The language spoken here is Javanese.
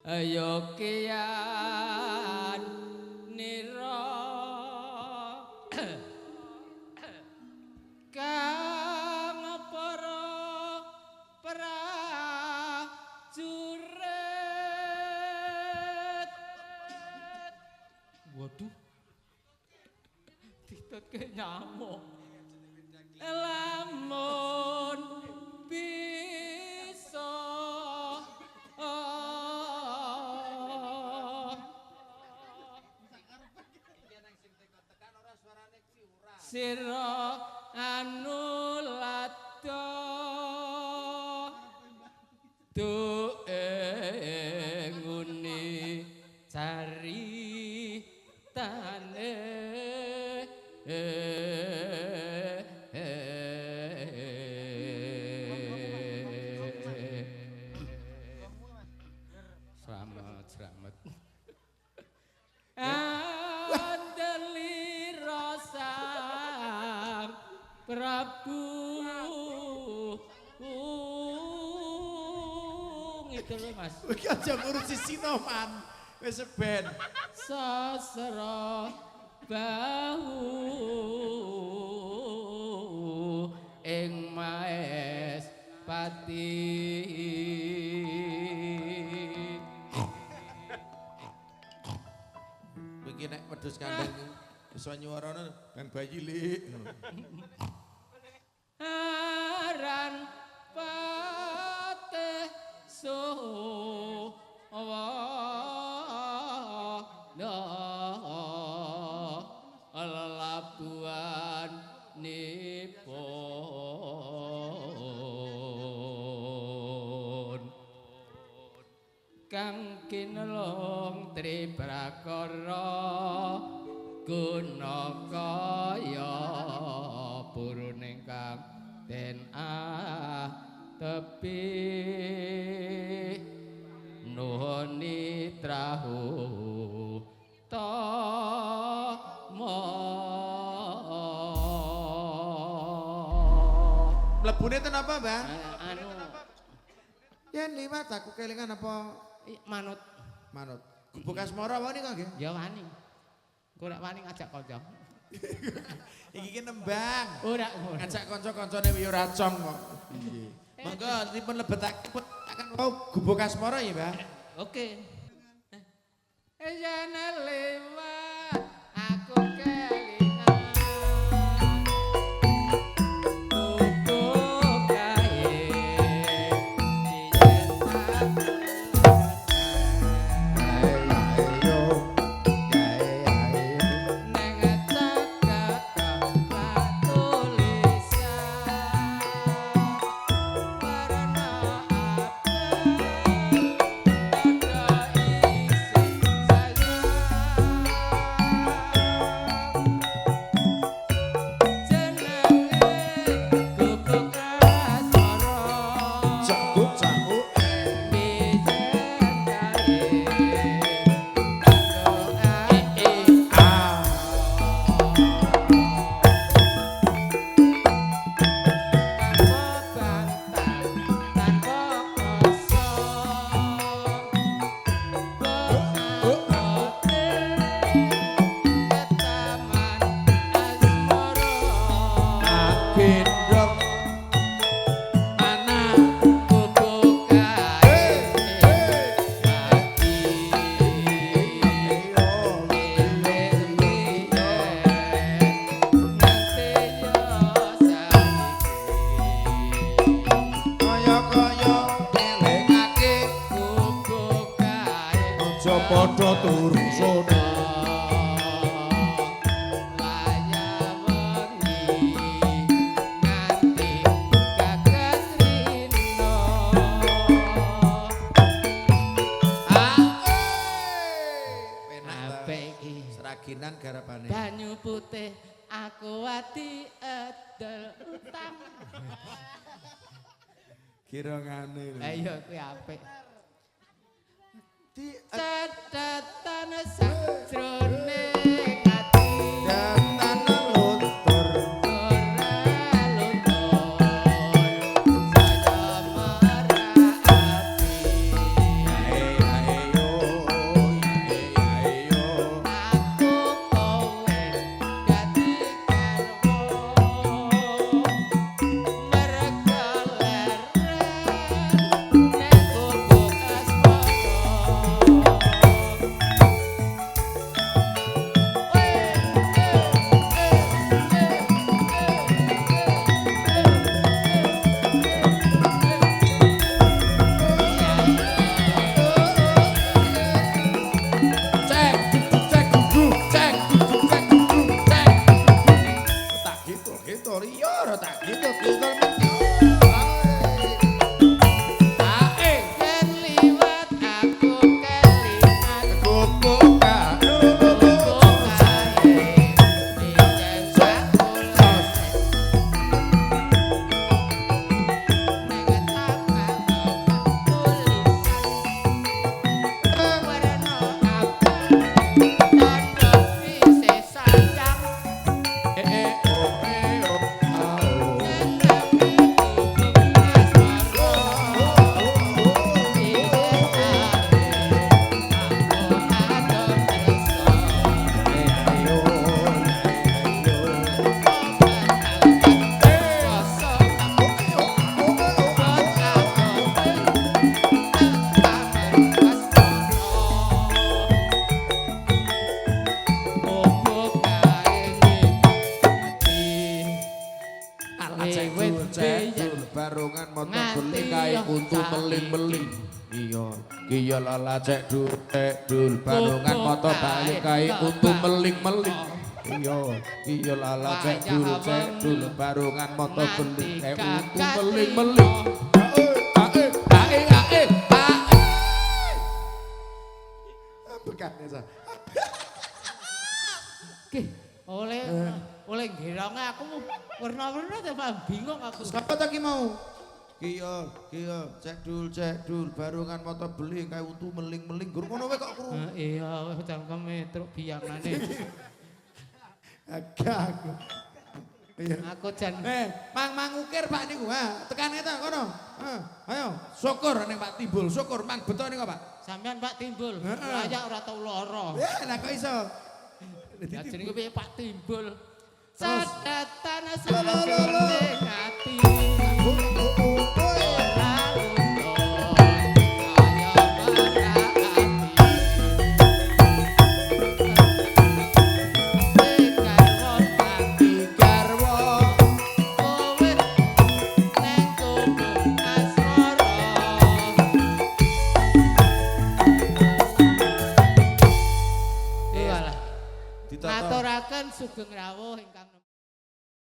ayo kian nira kang para prajurit. Waduh, diteke nyamuk. Lamun bisa sira anu lado duwe nguni caritane selamat andeli rosang Prabu itu lho Mas Iki aja ngurusi Sinoman wis ben sasra bahu ing maes pati iki nek wedhus kandhang iso nyuwarane ben bayi lik aran patih labuhan nipun kang kinelung triprakara gunakaya purun ingkang den tepi nuhuni trahu tama mlebune ten apa Mbah anu yen liwat aku kelingan apa manut Gubuk Asmara wani kok nggih ya wani kok nek wani ngajak kanca iki ki nembang ora ngajak kanca-kancane wiyo racong kok piye monggo dipun lebetaken akan mau Gubuk Asmara ya Mbah oke jane lewat aku kelingan gubuk kae padha turu sono seraginan garapane banyu putih aku ati edel utang kira ngane ayo kuwi apik di catatan sajroning ati datan luntur ora luntur saya marah ati ae ae yo untu meling-meling. Iya lala cek dul barungan moto balik kae untu meling-meling. Iya lala cek dul barungan moto beling kae untu meling-meling. Ae. Bekane sa. Oleh ngerongnya aku warna-warna tambah bingung aku. Siapa tak mau? Kiyo, cek dul, barungan moto beling kayak untu meling-meling. Guru ngono wae kok guru. Iya, cangkeme truk biyangane. Agak. Iya. Aku jan Mang ukir Pak niku. Ha, tekane ta kono. Ayo, syukur ning Pak Timbul, syukur Mang beto niku Pak. sampean Pak Timbul, layak ora tau lara. Ya, lah kok iso. Ya jenenge piye Pak Timbul. Sadatan saking ati. Ngaturaken sugeng rawuh ingkang